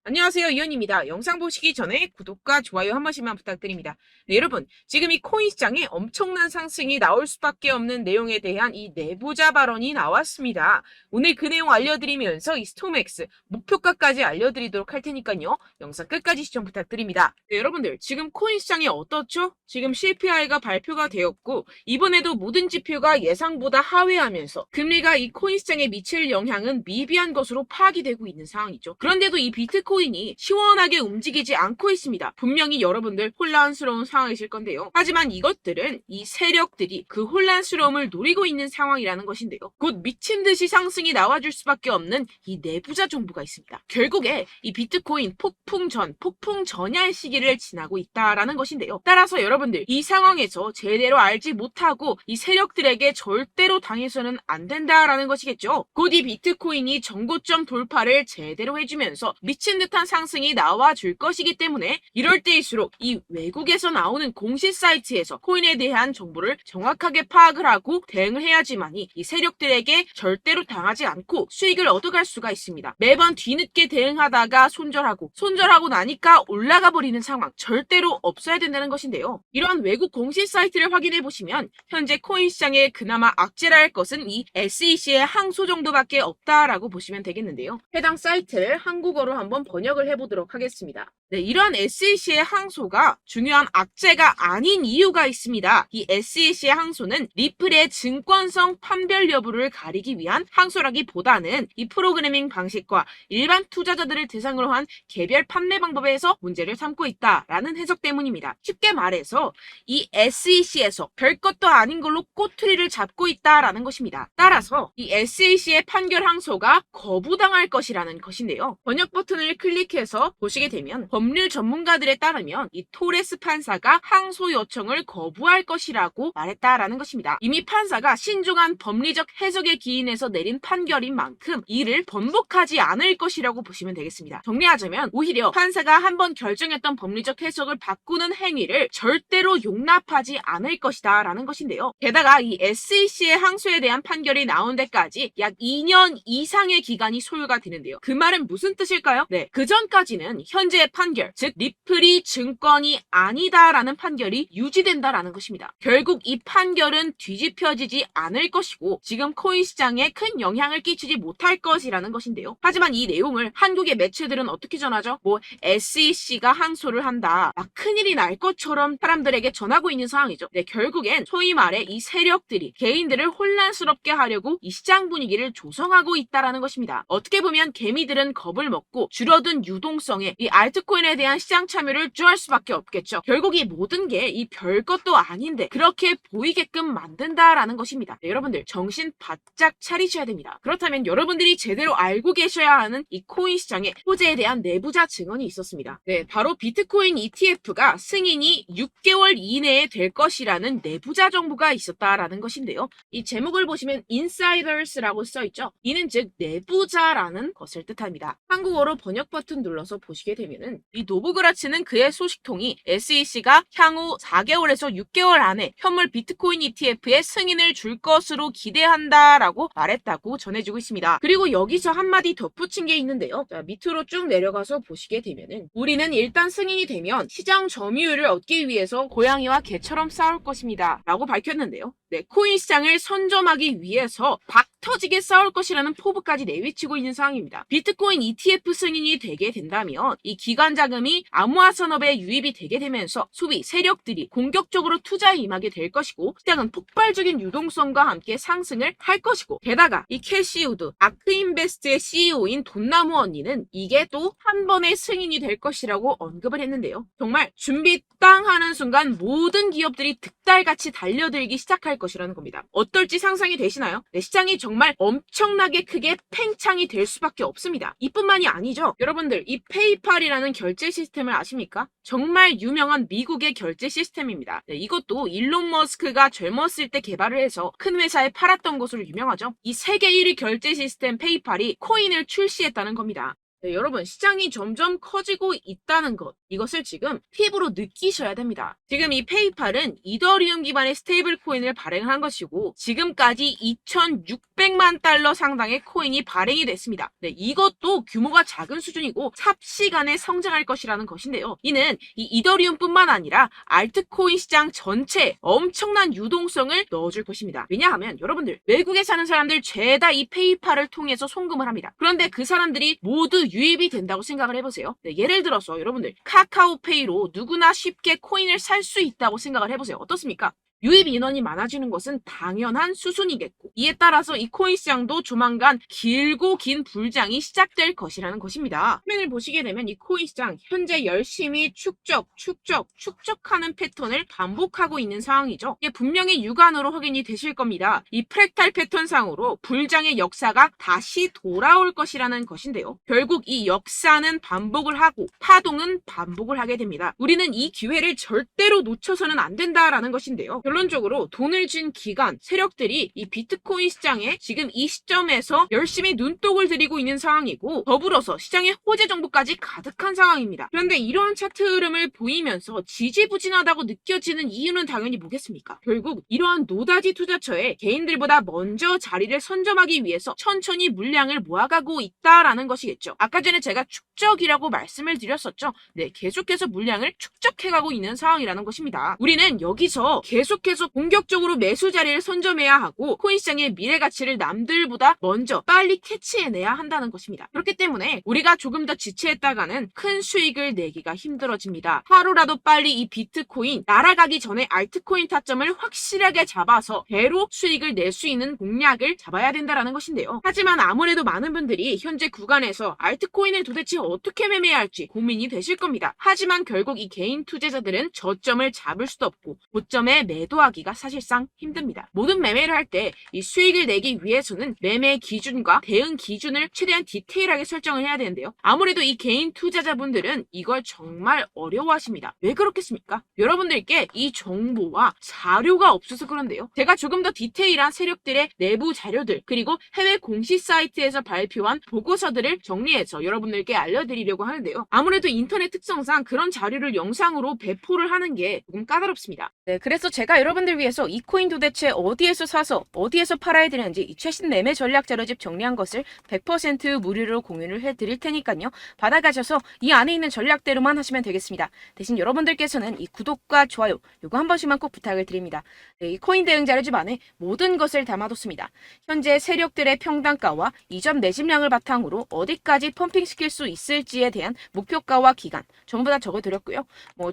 안녕하세요, 이현입니다. 영상 보시기 전에 구독과 좋아요 한 번씩만 부탁드립니다. 네, 여러분, 지금 이 코인 시장에 엄청난 상승이 나올 수밖에 없는 내용에 대한 이 내부자 발언이 나왔습니다. 오늘 그 내용 알려드리면서 이 스톰엑스 목표가까지 알려드리도록 할 테니까요. 영상 끝까지 시청 부탁드립니다. 네, 여러분들, 지금 코인 시장이 어떻죠? 지금 CPI가 발표가 되었고 이번에도 모든 지표가 예상보다 하회하면서 금리가 이 코인 시장에 미칠 영향은 미비한 것으로 파악이 되고 있는 상황이죠. 그런데도 이 비트코인이 시원하게 움직이지 않고 있습니다. 분명히 여러분들 혼란스러운 상황이실 건데요. 하지만 이것들은 이 세력들이 그 혼란스러움을 노리고 있는 상황이라는 것인데요. 곧 미친 듯이 상승이 나와줄 수밖에 없는 이 내부자 정보가 있습니다. 결국에 이 비트코인 폭풍전야의 시기를 지나고 있다라는 것인데요. 따라서 여러분들 이 상황에서 제대로 알지 못하고 이 세력들에게 절대로 당해서는 안 된다라는 것이겠죠. 곧 이 비트코인이 정고점 돌파를 제대로 해주면서 미친 듯한 상승이 나와줄 것이기 때문에 이럴 때일수록 이 외국에서 나오는 공시 사이트에서 코인에 대한 정보를 정확하게 파악을 하고 대응을 해야지만이 이 세력들에게 절대로 당하지 않고 수익을 얻어갈 수가 있습니다. 매번 뒤늦게 대응하다가 손절하고 나니까 올라가 버리는 상황 절대로 없어야 된다는 것인데요. 이러한 외국 공시 사이트를 확인해 보시면 현재 코인 시장에 그나마 악재라 할 것은 이 SEC의 항소 정도밖에 없다라고 보시면 되겠는데요. 해당 사이트를 한국어로 한번 번역을 해보도록 하겠습니다. 네, 이러한 SEC의 항소가 중요한 악재가 아닌 이유가 있습니다. 이 SEC의 항소는 리플의 증권성 판별 여부를 가리기 위한 항소라기보다는 이 프로그래밍 방식과 일반 투자자들을 대상으로 한 개별 판매 방법에서 문제를 삼고 있다라는 해석 때문입니다. 쉽게 말해서 이 SEC에서 별것도 아닌 걸로 꼬투리를 잡고 있다라는 것입니다. 따라서 이 SEC의 판결 항소가 거부당할 것이라는 것인데요. 번역 버튼을 클릭해서 보시게 되면 법률 전문가들에 따르면 이 토레스 판사가 항소 요청을 거부할 것이라고 말했다라는 것입니다. 이미 판사가 신중한 법리적 해석에 기인해서 내린 판결인 만큼 이를 번복하지 않을 것이라고 보시면 되겠습니다. 정리하자면 오히려 판사가 한번 결정했던 법리적 해석을 바꾸는 행위를 절대로 용납하지 않을 것이다 라는 것인데요. 게다가 이 SEC의 항소에 대한 판결이 나온 데까지 약 2년 이상의 기간이 소요가 되는데요. 그 말은 무슨 뜻일까요? 네, 그 전까지는 현재의 판결, 즉 리플이 증권이 아니다라는 판결이 유지된다라는 것입니다. 결국 이 판결은 뒤집혀지지 않을 것이고 지금 코인 시장에 큰 영향을 끼치지 못할 것이라는 것인데요. 하지만 이 내용을 한국의 매체들은 어떻게 전하죠? SEC가 항소를 한다. 막 큰일이 날 것처럼 사람들에게 전하고 있는 상황이죠. 네, 결국엔 소위 말해 이 세력들이 개인들을 혼란스럽게 하려고 이 시장 분위기를 조성하고 있다라는 것입니다. 어떻게 보면 개미들은 겁을 먹고 줄어든 유동성에 이 알트코인에 대한 시장 참여를 주할 수밖에 없겠죠. 결국 이 모든 게 이 별것도 아닌데 그렇게 보이게끔 만든다라는 것입니다. 네, 여러분들 정신 바짝 차리셔야 됩니다. 그렇다면 여러분들이 제대로 알고 계셔야 하는 이 코인 시장의 호재에 대한 내부자 증언이 있었습니다. 네, 바로 비트코인 ETF가 승인이 6개월 이내에 될 것이라는 내부자 정보가 있었다라는 것인데요. 이 제목을 보시면 insiders라고 써있죠. 이는 즉 내부자라는 것을 뜻합니다. 한국어로 번역 버튼 눌러서 보시게 되면은 이 노브그라츠는 그의 소식통이 SEC가 향후 4개월에서 6개월 안에 현물 비트코인 ETF의 승인을 줄 것으로 기대한다라고 말했다고 전해지고 있습니다. 그리고 여기서 한마디 덧붙인 게 있는데요. 자, 밑으로 쭉 내려가서 보시게 되면은 우리는 일단 승인이 되면 시장 점유율을 얻기 위해서 고양이와 개처럼 싸울 것입니다. 라고 밝혔는데요. 네, 코인 시장을 선점하기 위해서 박 터지게 싸울 것이라는 포부까지 내비치고 있는 상황입니다. 비트코인 ETF 승인이 되게 된다면 이 기관 자금이 암호화 산업에 유입이 되게 되면서 소비 세력들이 공격적으로 투자에 임하게 될 것이고 시장은 폭발적인 유동성과 함께 상승을 할 것이고 게다가 이 캐시우드 아크인베스트의 CEO인 돈나무 언니는 이게 또 한 번의 승인이 될 것이라고 언급을 했는데요. 정말 준비 땅 하는 순간 모든 기업들이 득달같이 달려들기 시작할 것이라는 겁니다. 어떨지 상상이 되시나요? 네, 시장이 정말 엄청나게 크게 팽창이 될 수밖에 없습니다. 이뿐만이 아니죠. 여러분들 이 페이팔이라는 결제 시스템을 아십니까? 정말 유명한 미국의 결제 시스템입니다. 네, 이것도 일론 머스크가 젊었을 때 개발을 해서 큰 회사에 팔았던 것으로 유명하죠. 이 세계 1위 결제 시스템 페이팔이 코인을 출시했다는 겁니다. 네, 여러분, 시장이 점점 커지고 있다는 것, 이것을 지금 피부로 느끼셔야 됩니다. 지금 이 페이팔은 이더리움 기반의 스테이블 코인을 발행한 것이고, 지금까지 2,600만 달러 상당의 코인이 발행이 됐습니다. 네, 이것도 규모가 작은 수준이고 삽시간에 성장할 것이라는 것인데요. 이는 이 이더리움뿐만 아니라 알트코인 시장 전체에 엄청난 유동성을 넣어줄 것입니다. 왜냐하면 여러분들, 외국에 사는 사람들 죄다 이 페이팔을 통해서 송금을 합니다. 그런데 그 사람들이 모두 유입이 된다고 생각을 해보세요. 네, 예를 들어서 여러분들, 카카오페이로 누구나 쉽게 코인을 살 수 있다고 생각을 해보세요. 어떻습니까? 유입 인원이 많아지는 것은 당연한 수순이겠고, 이에 따라서 이 코인 시장도 조만간 길고 긴 불장이 시작될 것이라는 것입니다. 화면을 보시게 되면 이 코인 시장 현재 열심히 축적하는 패턴을 반복하고 있는 상황이죠. 이게 분명히 육안으로 확인이 되실 겁니다. 이 프랙탈 패턴상으로 불장의 역사가 다시 돌아올 것이라는 것인데요. 결국 이 역사는 반복을 하고 파동은 반복을 하게 됩니다. 우리는 이 기회를 절대로 놓쳐서는 안 된다라는 것인데요. 결론적으로 돈을 쥔 기관, 세력들이 이 비트코인 시장에 지금 이 시점에서 열심히 눈독을 들이고 있는 상황이고, 더불어서 시장에 호재 정보까지 가득한 상황입니다. 그런데 이러한 차트 흐름을 보이면서 지지부진하다고 느껴지는 이유는 당연히 뭐겠습니까? 결국 이러한 노다지 투자처에 개인들보다 먼저 자리를 선점하기 위해서 천천히 물량을 모아가고 있다라는 것이겠죠. 아까 전에 제가 축적이라고 말씀을 드렸었죠. 네, 계속해서 물량을 축적해가고 있는 상황이라는 것입니다. 우리는 여기서 계속해서 공격적으로 매수 자리를 선점해야 하고, 코인 시장의 미래 가치를 남들보다 먼저 빨리 캐치해내야 한다는 것입니다. 그렇기 때문에 우리가 조금 더 지체했다가는 큰 수익을 내기가 힘들어집니다. 하루라도 빨리 이 비트코인 날아가기 전에 알트코인 타점을 확실하게 잡아서 배로 수익을 낼 수 있는 공략을 잡아야 된다는 것인데요. 하지만 아무래도 많은 분들이 현재 구간에서 알트코인을 도대체 어떻게 매매해야 할지 고민이 되실 겁니다. 하지만 결국 이 개인 투자자들은 저점을 잡을 수도 없고 고점에 매도하기가 사실상 힘듭니다. 모든 매매를 할 때 이 수익을 내기 위해서는 매매 기준과 대응 기준을 최대한 디테일하게 설정을 해야 되는데요. 아무래도 이 개인 투자자분들은 이걸 정말 어려워하십니다. 왜 그렇겠습니까? 여러분들께 이 정보와 자료가 없어서 그런데요. 제가 조금 더 디테일한 세력들의 내부 자료들, 그리고 해외 공시 사이트에서 발표한 보고서들을 정리해서 여러분들께 알려드리려고 하는데요. 아무래도 인터넷 특성상 그런 자료를 영상으로 배포를 하는 게 조금 까다롭습니다. 네, 그래서 제가 여러분들 위해서 이 코인 도대체 어디에서 사서 어디에서 팔아야 되는지 이 최신 매매 전략 자료집 정리한 것을 100% 무료로 공유를 해드릴 테니까요. 받아가셔서 이 안에 있는 전략대로만 하시면 되겠습니다. 대신 여러분들께서는 이 구독과 좋아요 요거 한 번씩만 꼭 부탁을 드립니다. 네, 이 코인 대응 자료집 안에 모든 것을 담아뒀습니다. 현재 세력들의 평단가와 이전 매집량을 바탕으로 어디까지 펌핑시킬 수 있을지에 대한 목표가와 기간 전부 다 적어드렸고요.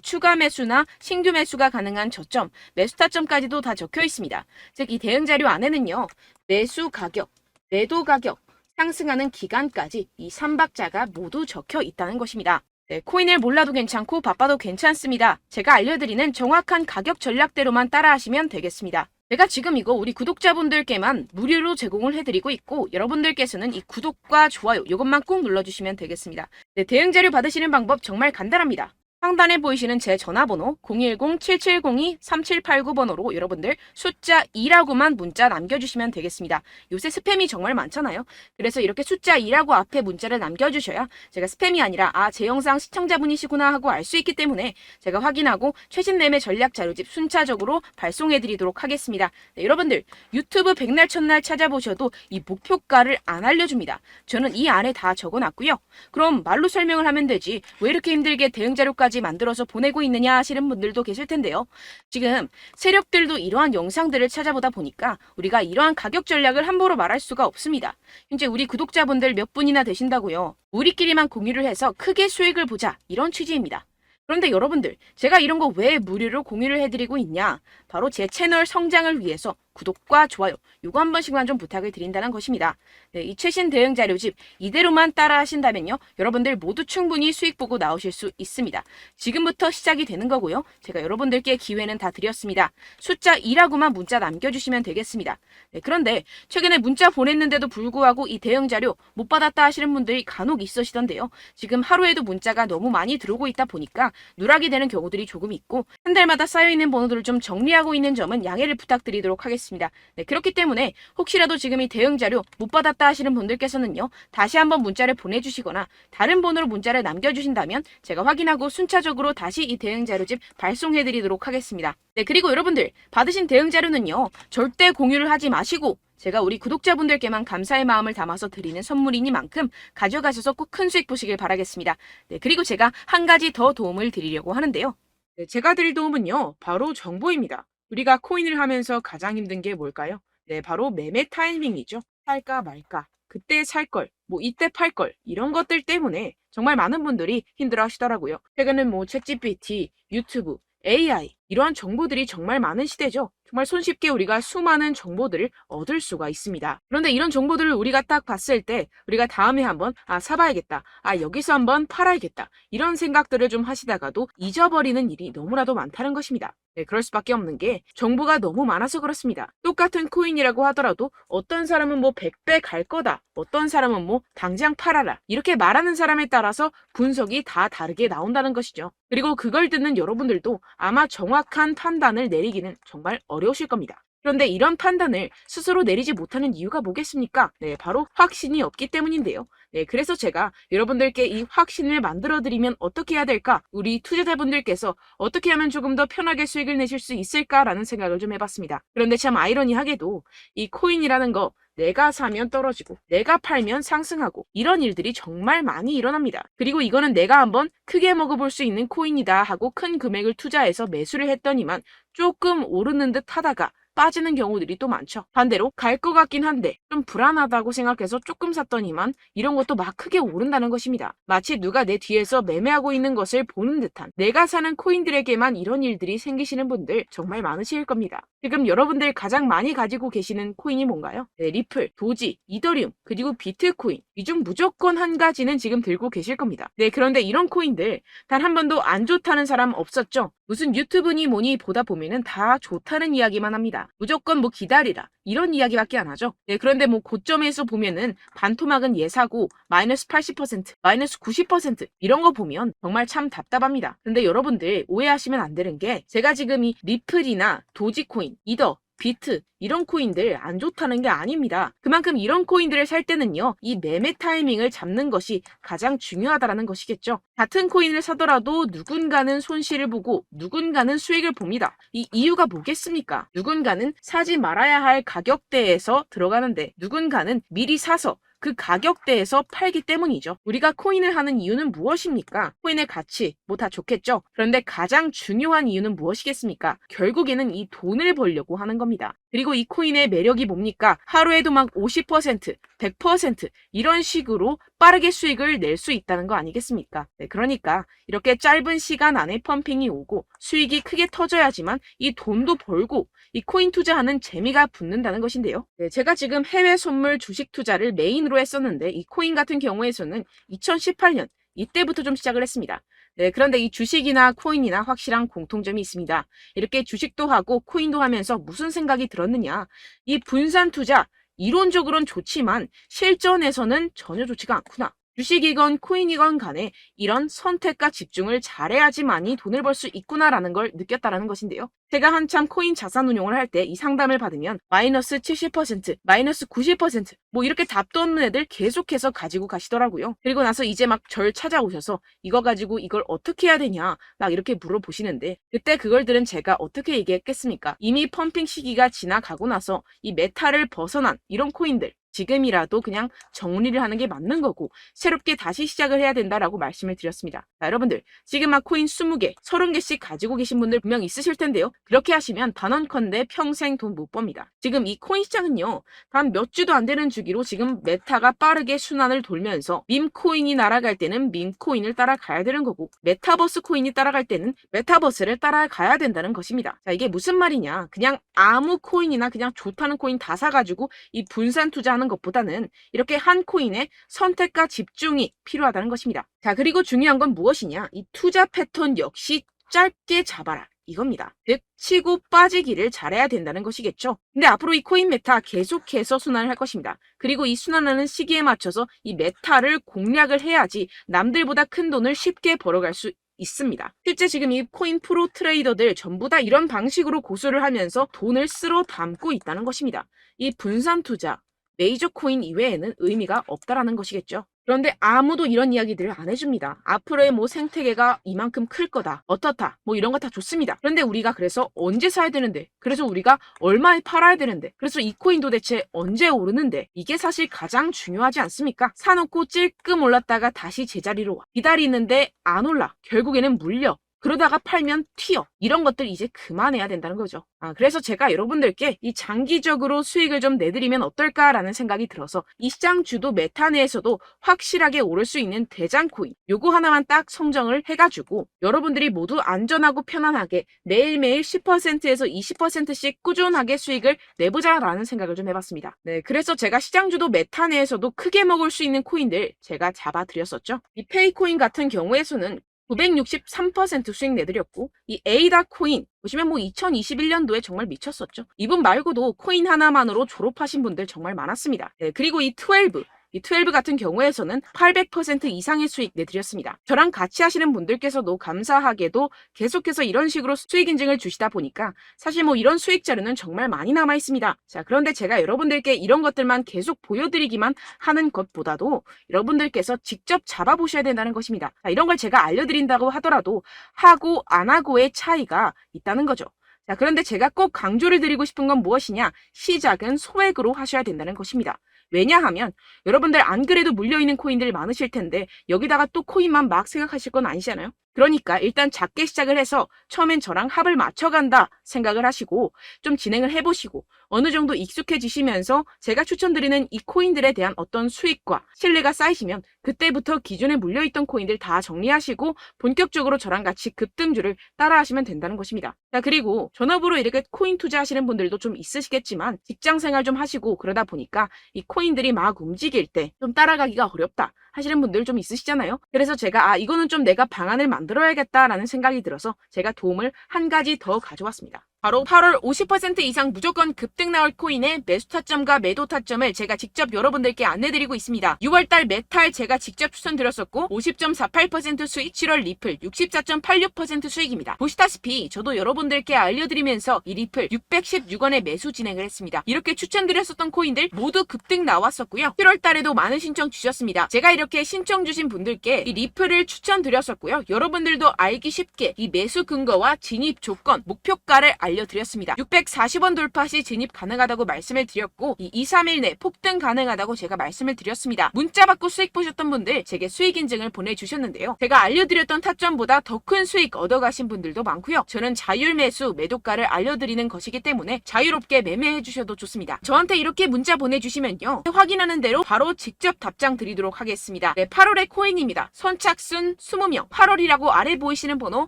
추가 매수나 신규 매수가 가능한 저점, 매수 타점까지도 다 적혀 있습니다. 즉 이 대응 자료 안에는요. 매수 가격, 매도 가격, 상승하는 기간까지 이 3박자가 모두 적혀 있다는 것입니다. 네, 코인을 몰라도 괜찮고 바빠도 괜찮습니다. 제가 알려드리는 정확한 가격 전략대로만 따라하시면 되겠습니다. 제가 지금 이거 우리 구독자분들께만 무료로 제공을 해드리고 있고, 여러분들께서는 이 구독과 좋아요 이것만 꼭 눌러주시면 되겠습니다. 네, 대응 자료 받으시는 방법 정말 간단합니다. 상단에 보이시는 제 전화번호 010-7702-3789번호로 여러분들 숫자 2라고만 문자 남겨주시면 되겠습니다. 요새 스팸이 정말 많잖아요. 그래서 이렇게 숫자 2라고 앞에 문자를 남겨주셔야 제가 스팸이 아니라 제 영상 시청자분이시구나 하고 알 수 있기 때문에 제가 확인하고 최신 매매 전략 자료집 순차적으로 발송해드리도록 하겠습니다. 네, 여러분들 유튜브 백날 첫날 찾아보셔도 이 목표가를 안 알려줍니다. 저는 이 안에 다 적어놨고요. 그럼 말로 설명을 하면 되지 왜 이렇게 힘들게 대응 자료까지 만들어서 보내고 있느냐 하시는 분들도 계실 텐데요. 지금 세력들도 이러한 영상들을 찾아보다 보니까 우리가 이러한 가격 전략을 함부로 말할 수가 없습니다. 현재 우리 구독자분들 몇 분이나 되신다고요. 우리끼리만 공유를 해서 크게 수익을 보자 이런 취지입니다. 그런데 여러분들 제가 이런 거 왜 무료로 공유를 해드리고 있냐? 바로 제 채널 성장을 위해서 구독과 좋아요 요거 한 번씩만 좀 부탁을 드린다는 것입니다. 네, 이 최신 대응 자료집 이대로만 따라 하신다면요. 여러분들 모두 충분히 수익 보고 나오실 수 있습니다. 지금부터 시작이 되는 거고요. 제가 여러분들께 기회는 다 드렸습니다. 숫자 2라고만 문자 남겨주시면 되겠습니다. 네, 그런데 최근에 문자 보냈는데도 불구하고 이 대응 자료 못 받았다 하시는 분들이 간혹 있으시던데요. 지금 하루에도 문자가 너무 많이 들어오고 있다 보니까 누락이 되는 경우들이 조금 있고 한 달마다 쌓여있는 번호들을 좀 정리하고 말하고 있는 점은 양해를 부탁드리도록 하겠습니다. 네, 그렇기 때문에 혹시라도 지금 이 대응 자료 못 받았다 하시는 분들께서는요, 다시 한번 문자를 보내주시거나 다른 번호로 문자를 남겨주신다면 제가 확인하고 순차적으로 다시 이 대응 자료집 발송해드리도록 하겠습니다. 네, 그리고 여러분들 받으신 대응 자료는요, 절대 공유를 하지 마시고 제가 우리 구독자분들께만 감사의 마음을 담아서 드리는 선물이니만큼 가져가셔서 꼭 큰 수익 보시길 바라겠습니다. 네, 그리고 제가 한 가지 더 도움을 드리려고 하는데요. 네, 제가 드릴 도움은요, 바로 정보입니다. 우리가 코인을 하면서 가장 힘든 게 뭘까요? 네, 바로 매매 타이밍이죠. 살까 말까, 그때 살 걸, 뭐 이때 팔 걸, 이런 것들 때문에 정말 많은 분들이 힘들어 하시더라고요. 최근은 뭐 챗GPT, 유튜브, AI, 이러한 정보들이 정말 많은 시대죠. 정말 손쉽게 우리가 수많은 정보들을 얻을 수가 있습니다. 그런데 이런 정보들을 우리가 딱 봤을 때 우리가 다음에 한번 사봐야겠다. 여기서 한번 팔아야겠다. 이런 생각들을 좀 하시다가도 잊어버리는 일이 너무나도 많다는 것입니다. 네, 그럴 수밖에 없는 게 정보가 너무 많아서 그렇습니다. 똑같은 코인이라고 하더라도 어떤 사람은 뭐 100배 갈 거다. 어떤 사람은 뭐 당장 팔아라. 이렇게 말하는 사람에 따라서 분석이 다 다르게 나온다는 것이죠. 그리고 그걸 듣는 여러분들도 아마 정확한 판단을 내리기는 정말 어려우실 겁니다. 그런데 이런 판단을 스스로 내리지 못하는 이유가 뭐겠습니까? 네, 바로 확신이 없기 때문인데요. 네, 그래서 제가 여러분들께 이 확신을 만들어드리면 어떻게 해야 될까? 우리 투자자분들께서 어떻게 하면 조금 더 편하게 수익을 내실 수 있을까라는 생각을 좀 해봤습니다. 그런데 참 아이러니하게도 이 코인이라는 거 내가 사면 떨어지고 내가 팔면 상승하고 이런 일들이 정말 많이 일어납니다. 그리고 이거는 내가 한번 크게 먹어볼 수 있는 코인이다 하고 큰 금액을 투자해서 매수를 했더니만 조금 오르는 듯 하다가 빠지는 경우들이 또 많죠. 반대로 갈 것 같긴 한데 좀 불안하다고 생각해서 조금 샀더니만 이런 것도 막 크게 오른다는 것입니다. 마치 누가 내 뒤에서 매매하고 있는 것을 보는 듯한, 내가 사는 코인들에게만 이런 일들이 생기시는 분들 정말 많으실 겁니다. 지금 여러분들 가장 많이 가지고 계시는 코인이 뭔가요? 네, 리플, 도지, 이더리움, 그리고 비트코인. 이 중 무조건 한 가지는 지금 들고 계실 겁니다. 네, 그런데 이런 코인들 단 한 번도 안 좋다는 사람 없었죠? 무슨 유튜브니 뭐니 보다 보면은 다 좋다는 이야기만 합니다. 무조건 뭐 기다리라, 이런 이야기밖에 안 하죠. 네, 그런데 뭐 고점에서 보면은 반토막은 예사고 마이너스 80%, 마이너스 90% 이런 거 보면 정말 참 답답합니다. 근데 여러분들 오해하시면 안 되는 게, 제가 지금 이 리플이나 도지코인, 이더, 비트 이런 코인들 안 좋다는 게 아닙니다. 그만큼 이런 코인들을 살 때는요, 이 매매 타이밍을 잡는 것이 가장 중요하다는 것이겠죠. 같은 코인을 사더라도 누군가는 손실을 보고 누군가는 수익을 봅니다. 이 이유가 뭐겠습니까? 누군가는 사지 말아야 할 가격대에서 들어가는데 누군가는 미리 사서 그 가격대에서 팔기 때문이죠. 우리가 코인을 하는 이유는 무엇입니까? 코인의 가치, 뭐 다 좋겠죠? 그런데 가장 중요한 이유는 무엇이겠습니까? 결국에는 이 돈을 벌려고 하는 겁니다. 그리고 이 코인의 매력이 뭡니까? 하루에도 막 50%, 100% 이런 식으로 빠르게 수익을 낼 수 있다는 거 아니겠습니까? 네, 그러니까 이렇게 짧은 시간 안에 펌핑이 오고 수익이 크게 터져야지만 이 돈도 벌고 이 코인 투자하는 재미가 붙는다는 것인데요. 네, 제가 지금 해외 선물 주식 투자를 메인으로 했었는데 이 코인 같은 경우에서는 2018년 이때부터 좀 시작을 했습니다. 네, 그런데 이 주식이나 코인이나 확실한 공통점이 있습니다. 이렇게 주식도 하고 코인도 하면서 무슨 생각이 들었느냐? 이 분산 투자, 이론적으로는 좋지만 실전에서는 전혀 좋지가 않구나. 주식이건 코인이건 간에 이런 선택과 집중을 잘해야지만이 돈을 벌 수 있구나라는 걸 느꼈다라는 것인데요. 제가 한참 코인 자산 운용을 할 때 이 상담을 받으면 마이너스 70%, 마이너스 90% 뭐 이렇게 답도 없는 애들 계속해서 가지고 가시더라고요. 그리고 나서 이제 막 절 찾아오셔서 이거 가지고 이걸 어떻게 해야 되냐 막 이렇게 물어보시는데, 그때 그걸 들은 제가 어떻게 얘기했겠습니까? 이미 펌핑 시기가 지나가고 나서 이 메타를 벗어난 이런 코인들 지금이라도 그냥 정리를 하는 게 맞는 거고 새롭게 다시 시작을 해야 된다라고 말씀을 드렸습니다. 자, 여러분들 지금 막 코인 20개, 30개씩 가지고 계신 분들 분명 있으실 텐데요. 그렇게 하시면 단언컨대 평생 돈 못 법니다. 지금 이 코인 시장은요, 단 몇 주도 안 되는 주기로 지금 메타가 빠르게 순환을 돌면서 밈코인이 날아갈 때는 밈코인을 따라가야 되는 거고 메타버스 코인이 따라갈 때는 메타버스를 따라가야 된다는 것입니다. 자, 이게 무슨 말이냐? 그냥 아무 코인이나 그냥 좋다는 코인 다 사가지고 이 분산 투자하는 것보다는 이렇게 한 코인에 선택과 집중이 필요하다는 것입니다. 자, 그리고 중요한 건 무엇이냐? 이 투자 패턴 역시 짧게 잡아라, 이겁니다. 즉 치고 빠지기를 잘해야 된다는 것이겠죠. 근데 앞으로 이 코인 메타 계속해서 순환을 할 것입니다. 그리고 이 순환하는 시기에 맞춰서 이 메타를 공략을 해야지 남들보다 큰 돈을 쉽게 벌어갈 수 있습니다. 실제 지금 이 코인 프로 트레이더들 전부 다 이런 방식으로 고수를 하면서 돈을 쓸어 담고 있다는 것입니다. 이 분산 투자, 메이저 코인 이외에는 의미가 없다라는 것이겠죠. 그런데 아무도 이런 이야기들을 안 해줍니다. 앞으로의 뭐 생태계가 이만큼 클 거다. 어떻다. 뭐 이런 거 다 좋습니다. 그런데 우리가 그래서 언제 사야 되는데? 그래서 우리가 얼마에 팔아야 되는데? 그래서 이 코인 도대체 언제 오르는데? 이게 사실 가장 중요하지 않습니까? 사놓고 찔끔 올랐다가 다시 제자리로 와. 기다리는데 안 올라. 결국에는 물려. 그러다가 팔면 튀어. 이런 것들 이제 그만해야 된다는 거죠. 그래서 제가 여러분들께 이 장기적으로 수익을 좀 내드리면 어떨까라는 생각이 들어서 이 시장 주도 메타 내에서도 확실하게 오를 수 있는 대장 코인 요거 하나만 딱 선정을 해가지고 여러분들이 모두 안전하고 편안하게 매일매일 10%에서 20%씩 꾸준하게 수익을 내보자라는 생각을 좀 해봤습니다. 네, 그래서 제가 시장 주도 메타 내에서도 크게 먹을 수 있는 코인들 제가 잡아드렸었죠. 이 페이코인 같은 경우에서는 963% 수익 내드렸고 이 에이다 코인 보시면 뭐 2021년도에 정말 미쳤었죠. 이분 말고도 코인 하나만으로 졸업하신 분들 정말 많았습니다. 네, 그리고 이 12 같은 경우에서는 800% 이상의 수익 내드렸습니다. 저랑 같이 하시는 분들께서도 감사하게도 계속해서 이런 식으로 수익 인증을 주시다 보니까 사실 뭐 이런 수익 자료는 정말 많이 남아 있습니다. 자, 그런데 제가 여러분들께 이런 것들만 계속 보여드리기만 하는 것보다도 여러분들께서 직접 잡아보셔야 된다는 것입니다. 자, 이런 걸 제가 알려드린다고 하더라도 하고 안 하고의 차이가 있다는 거죠. 자, 그런데 제가 꼭 강조를 드리고 싶은 건 무엇이냐? 시작은 소액으로 하셔야 된다는 것입니다. 왜냐하면 여러분들 안 그래도 물려있는 코인들 많으실 텐데 여기다가 또 코인만 막 생각하실 건 아니잖아요. 그러니까 일단 작게 시작을 해서 처음엔 저랑 합을 맞춰간다 생각을 하시고 좀 진행을 해보시고 어느 정도 익숙해지시면서 제가 추천드리는 이 코인들에 대한 어떤 수익과 신뢰가 쌓이시면 그때부터 기존에 물려있던 코인들 다 정리하시고 본격적으로 저랑 같이 급등주를 따라하시면 된다는 것입니다. 자, 그리고 전업으로 이렇게 코인 투자하시는 분들도 좀 있으시겠지만 직장생활 좀 하시고 그러다 보니까 이 코인들이 막 움직일 때 좀 따라가기가 어렵다 하시는 분들 좀 있으시잖아요. 그래서 제가 이거는 좀 내가 방안을 만들어야겠다라는 생각이 들어서 제가 도움을 한 가지 더 가져왔습니다. 바로 8월 50% 이상 무조건 급등 나올 코인의 매수 타점과 매도 타점을 제가 직접 여러분들께 안내드리고 있습니다. 6월달 메탈 제가 직접 추천드렸었고 50.48% 수익, 7월 리플 64.86% 수익입니다. 보시다시피 저도 여러분들께 알려드리면서 이 리플 616원에 매수 진행을 했습니다. 이렇게 추천드렸었던 코인들 모두 급등 나왔었고요. 7월달에도 많은 신청 주셨습니다. 제가 이렇게 신청 주신 분들께 이 리플을 추천드렸었고요. 여러분들도 알기 쉽게 이 매수 근거와 진입 조건, 목표가를 알려드렸습니다. 640원 돌파 시 진입 가능하다고 말씀을 드렸고 이 2, 3일 내 폭등 가능하다고 제가 말씀을 드렸습니다. 문자 받고 수익 보셨던 분들 제게 수익 인증을 보내주셨는데요. 제가 알려드렸던 타점보다 더 큰 수익 얻어가신 분들도 많고요. 저는 자율 매수 매도가를 알려드리는 것이기 때문에 자유롭게 매매해 주셔도 좋습니다. 저한테 이렇게 문자 보내주시면요. 확인하는 대로 바로 직접 답장 드리도록 하겠습니다. 네, 8월의 코인입니다. 선착순 20명 8월이라고 아래 보이시는 번호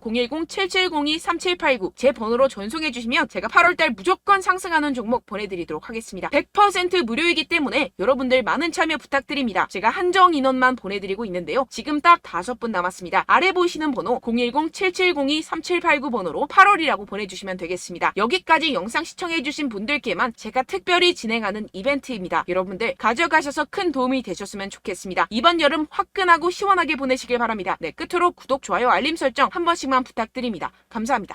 010-7702-3789 제 번호로 전송해 주시면 제가 8월달 무조건 상승하는 종목 보내드리도록 하겠습니다. 100% 무료이기 때문에 여러분들 많은 참여 부탁드립니다. 제가 한정 인원만 보내드리고 있는데요. 지금 딱 5분 남았습니다. 아래 보이시는 번호 010-7702-3789 번호로 8월이라고 보내주시면 되겠습니다. 여기까지 영상 시청해주신 분들께만 제가 특별히 진행하는 이벤트입니다. 여러분들 가져가셔서 큰 도움이 되셨으면 좋겠습니다. 이번 여름 화끈하고 시원하게 보내시길 바랍니다. 네, 끝으로 구독, 좋아요, 알림 설정 한 번씩만 부탁드립니다. 감사합니다.